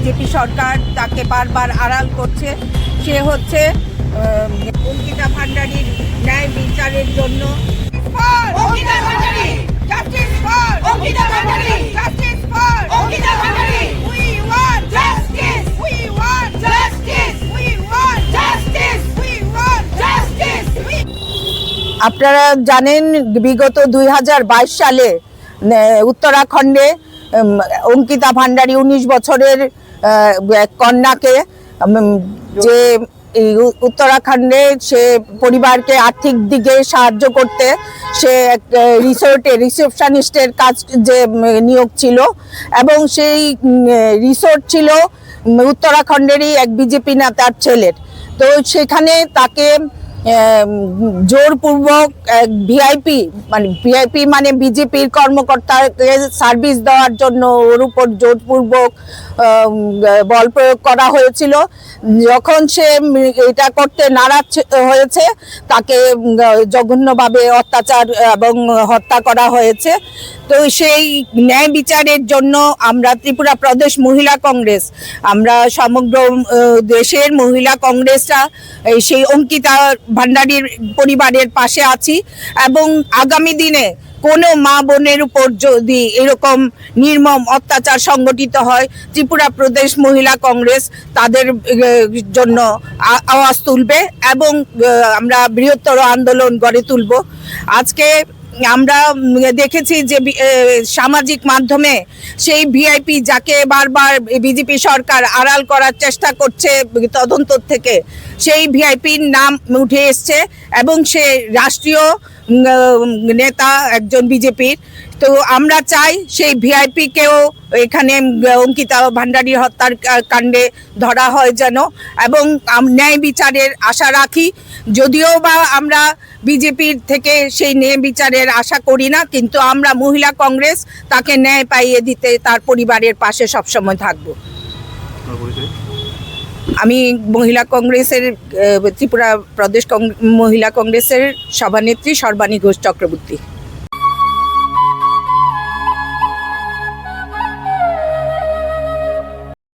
BJP সরকার তাকে বারবার আড়াল করছে। সে হচ্ছে অঙ্কিতা ভান্ডারীর ন্যায় বিচারের জন্য আপনারা জানেন বিগত 2022 সালে উত্তরাখণ্ডে অঙ্কিতা ভান্ডারী 19 বছরের কন্যাকে যে উত্তরাখণ্ডে সে পরিবারকে আর্থিক দিকে সাহায্য করতে সে রিসোর্টে রিসেপশনিস্টের কাজ যে নিয়োগ ছিল এবং সেই রিসোর্ট ছিল উত্তরাখণ্ডেরই এক বিজেপি নেতার ছেলের। তো সেখানে তাকে জোরপূর্বক ভিআইপি মানে বিজেপির কর্মকর্তাকে সার্ভিস দেওয়ার জন্য ওর উপর জোরপূর্বক বল প্রয়োগ করা হয়েছিল। যখন সে এটা করতে নারাজ হয়েছে তাকে জঘন্যভাবে অত্যাচার এবং হত্যা করা হয়েছে। তো সেই ন্যায় বিচারের জন্য আমরা ত্রিপুরা প্রদেশ মহিলা কংগ্রেস, আমরা সমগ্র দেশের মহিলা কংগ্রেসরা সেই অঙ্কিতা ভান্ডারীর পরিবারের পাশে আছি এবং আগামী দিনে কোনো মা বোনের উপর যদি এরকম নির্মম অত্যাচার সংগঠিত হয় ত্রিপুরা প্রদেশ মহিলা কংগ্রেস তাদের জন্য আওয়াজ তুলবে এবং আমরা বৃহত্তর আন্দোলন গড়ে তুলব। আজকে আমরা দেখেছি যে সামাজিক মাধ্যমে সেই ভিআইপি যাকে বারবার বিজেপি সরকার আড়াল করার চেষ্টা করছে তদন্ত থেকে, সেই ভিআইপির নাম উঠে এসছে এবং সে রাষ্ট্রীয় নেতা একজন বিজেপির। তো আমরা চাই সেই ভিআইপিকেও এখানে অঙ্কিতা ভান্ডারীর হত্যার কাণ্ডে ধরা হয় যেন, এবং ন্যায় বিচারের আশা রাখি। যদিও বা আমরা বিজেপির থেকে সেই ন্যায় বিচারের আশা করি না, কিন্তু আমরা মহিলা কংগ্রেস তাকে ন্যায় পাইয়ে দিতে তার পরিবারের পাশে সবসময় থাকব। আমি মহিলা কংগ্রেসের ত্রিপুরা প্রদেশ মহিলা কংগ্রেসের সভানেত্রী সর্বাণী ঘোষ চক্রবর্তী।